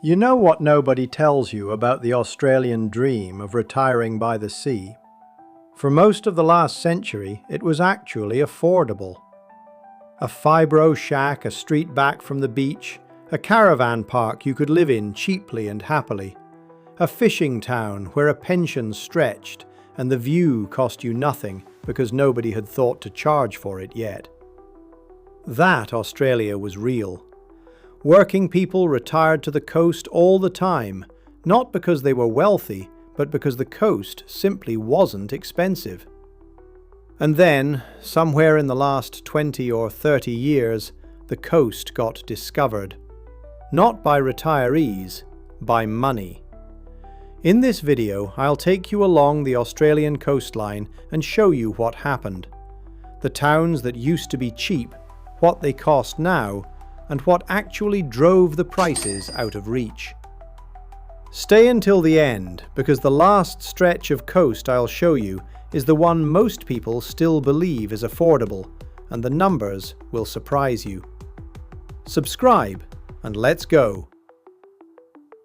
You know what nobody tells you about the Australian dream of retiring by the sea? For most of the last century, it was actually affordable. A fibro shack a street back from the beach, a caravan park you could live in cheaply and happily, a fishing town where a pension stretched and the view cost you nothing because nobody had thought to charge for it yet. That Australia was real. Working people retired to the coast all the time, not because they were wealthy, but because the coast simply wasn't expensive. And then, somewhere in the last 20 or 30 years, the coast got discovered. Not by retirees, by money. In this video, I'll take you along the Australian coastline and show you what happened. The towns that used to be cheap, what they cost now, and what actually drove the prices out of reach. Stay until the end, because the last stretch of coast I'll show you is the one most people still believe is affordable, and the numbers will surprise you. Subscribe, and let's go.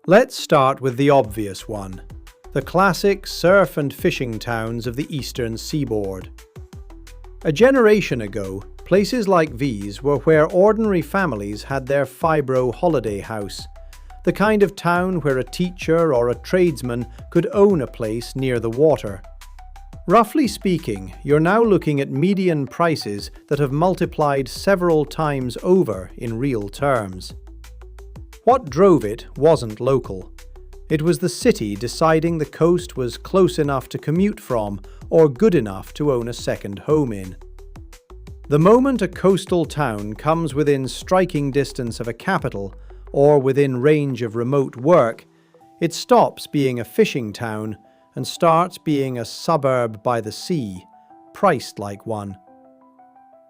Let's start with the obvious one, the classic surf and fishing towns of the eastern seaboard. A generation ago, places like these were where ordinary families had their fibro holiday house, the kind of town where a teacher or a tradesman could own a place near the water. Roughly speaking, you're now looking at median prices that have multiplied several times over in real terms. What drove it wasn't local. It was the city deciding the coast was close enough to commute from or good enough to own a second home in. The moment a coastal town comes within striking distance of a capital or within range of remote work, it stops being a fishing town and starts being a suburb by the sea, priced like one.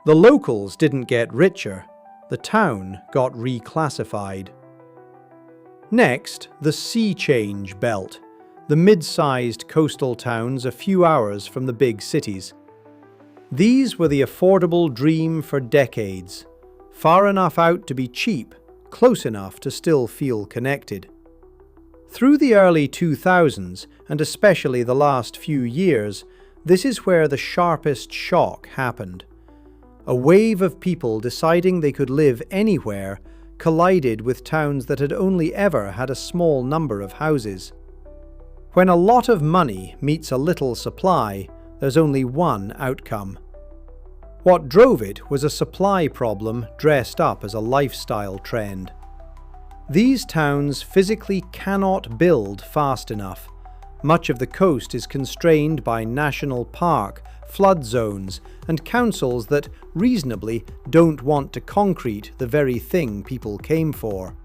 The locals didn't get richer, the town got reclassified. Next, the sea change belt, the mid-sized coastal towns a few hours from the big cities. These were the affordable dream for decades, far enough out to be cheap, close enough to still feel connected. Through the early 2000s, and especially the last few years, this is where the sharpest shock happened. A wave of people deciding they could live anywhere collided with towns that had only ever had a small number of houses. When a lot of money meets a little supply, there's only one outcome. What drove it was a supply problem dressed up as a lifestyle trend. These towns physically cannot build fast enough. Much of the coast is constrained by national park, flood zones, and councils that reasonably don't want to concrete the very thing people came for.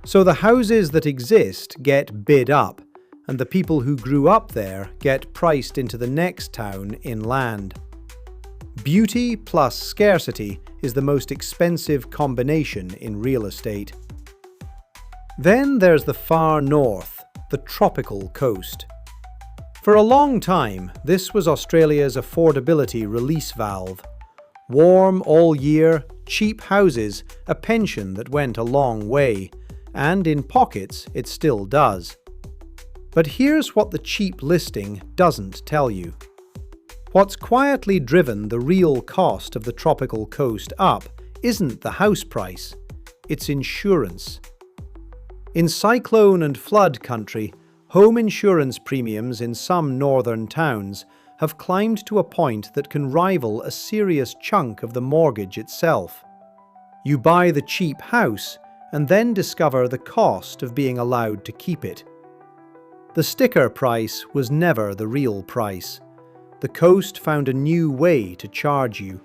So the houses that exist get bid up, and the people who grew up there get priced into the next town inland. Beauty plus scarcity is the most expensive combination in real estate. Then there's the far north, the tropical coast. For a long time, this was Australia's affordability release valve. Warm all year, cheap houses, a pension that went a long way, and in pockets it still does. But here's what the cheap listing doesn't tell you. What's quietly driven the real cost of the tropical coast up isn't the house price, it's insurance. In cyclone and flood country, home insurance premiums in some northern towns have climbed to a point that can rival a serious chunk of the mortgage itself. You buy the cheap house and then discover the cost of being allowed to keep it. The sticker price was never the real price. The coast found a new way to charge you.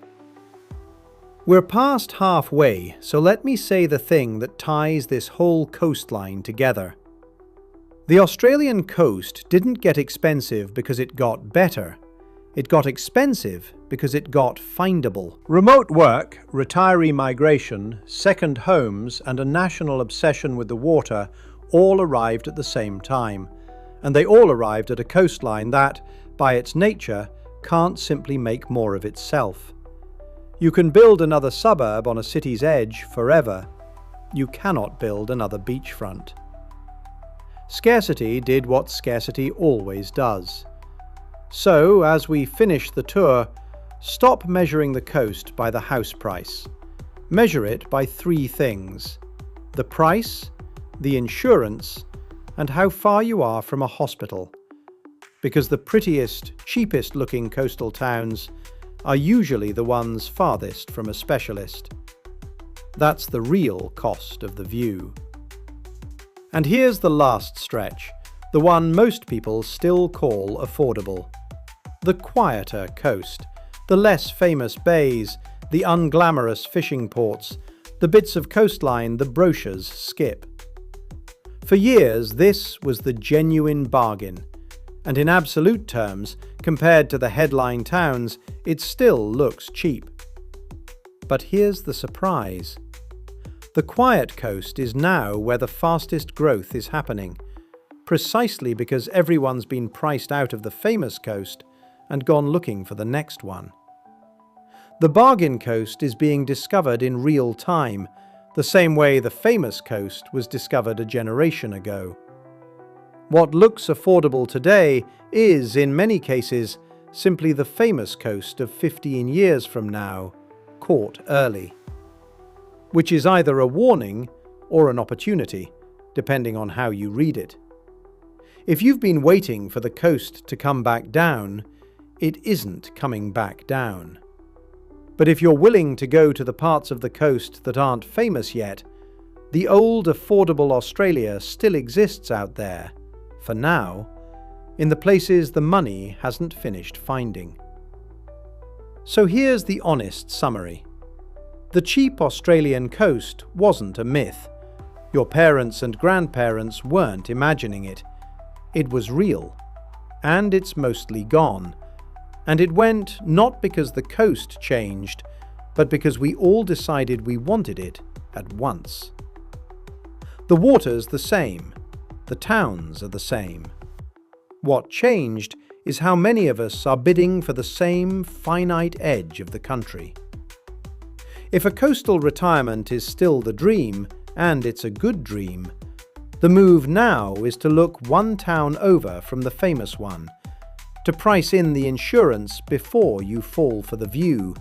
We're past halfway, so let me say the thing that ties this whole coastline together. The Australian coast didn't get expensive because it got better. It got expensive because it got findable. Remote work, retiree migration, second homes, and a national obsession with the water all arrived at the same time. And they all arrived at a coastline that, by its nature, can't simply make more of itself. You can build another suburb on a city's edge forever. You cannot build another beachfront. scarcity did what scarcity always does. So, as we finish the tour, stop measuring the coast by the house price. Measure it by three things: the price, the insurance, and how far you are from a hospital. Because the prettiest, cheapest looking coastal towns are usually the ones farthest from a specialist. That's the real cost of the view. And here's the last stretch, the one most people still call affordable. The quieter coast, the less famous bays, the unglamorous fishing ports, the bits of coastline the brochures skip. For years, this was the genuine bargain, and in absolute terms, compared to the headline towns, it still looks cheap. But here's the surprise. The quiet coast is now where the fastest growth is happening, precisely because everyone's been priced out of the famous coast and gone looking for the next one. The bargain coast is being discovered in real time, the same way the famous coast was discovered a generation ago. What looks affordable today is, in many cases, simply the famous coast of 15 years from now, caught early. Which is either a warning or an opportunity, depending on how you read it. If you've been waiting for the coast to come back down, it isn't coming back down. But if you're willing to go to the parts of the coast that aren't famous yet, the old affordable Australia still exists out there, for now, in the places the money hasn't finished finding. So here's the honest summary. The cheap Australian coast wasn't a myth. Your parents and grandparents weren't imagining it. It was real. And it's mostly gone. And it went not because the coast changed, but because we all decided we wanted it at once. The water's the same. The towns are the same. What changed is how many of us are bidding for the same finite edge of the country. If a coastal retirement is still the dream, and it's a good dream, the move now is to look one town over from the famous one, to price in the insurance before you fall for the view,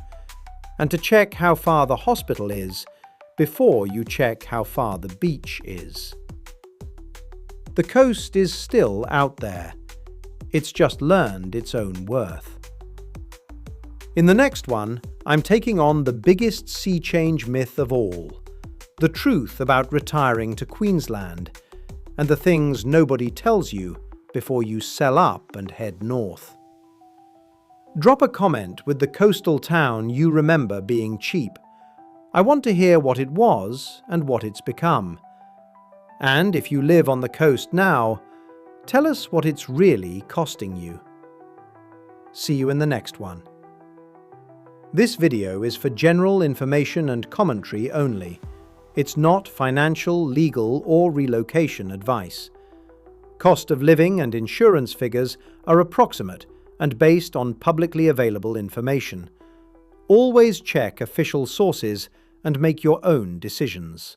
and to check how far the hospital is before you check how far the beach is. The coast is still out there. It's just learned its own worth. In the next one, I'm taking on the biggest sea change myth of all, the truth about retiring to Queensland, and the things nobody tells you before you sell up and head north. Drop a comment with the coastal town you remember being cheap. I want to hear what it was and what it's become. And if you live on the coast now, tell us what it's really costing you. See you in the next one. This video is for general information and commentary only. It's not financial, legal, or relocation advice. Cost of living and insurance figures are approximate and based on publicly available information. Always check official sources and make your own decisions.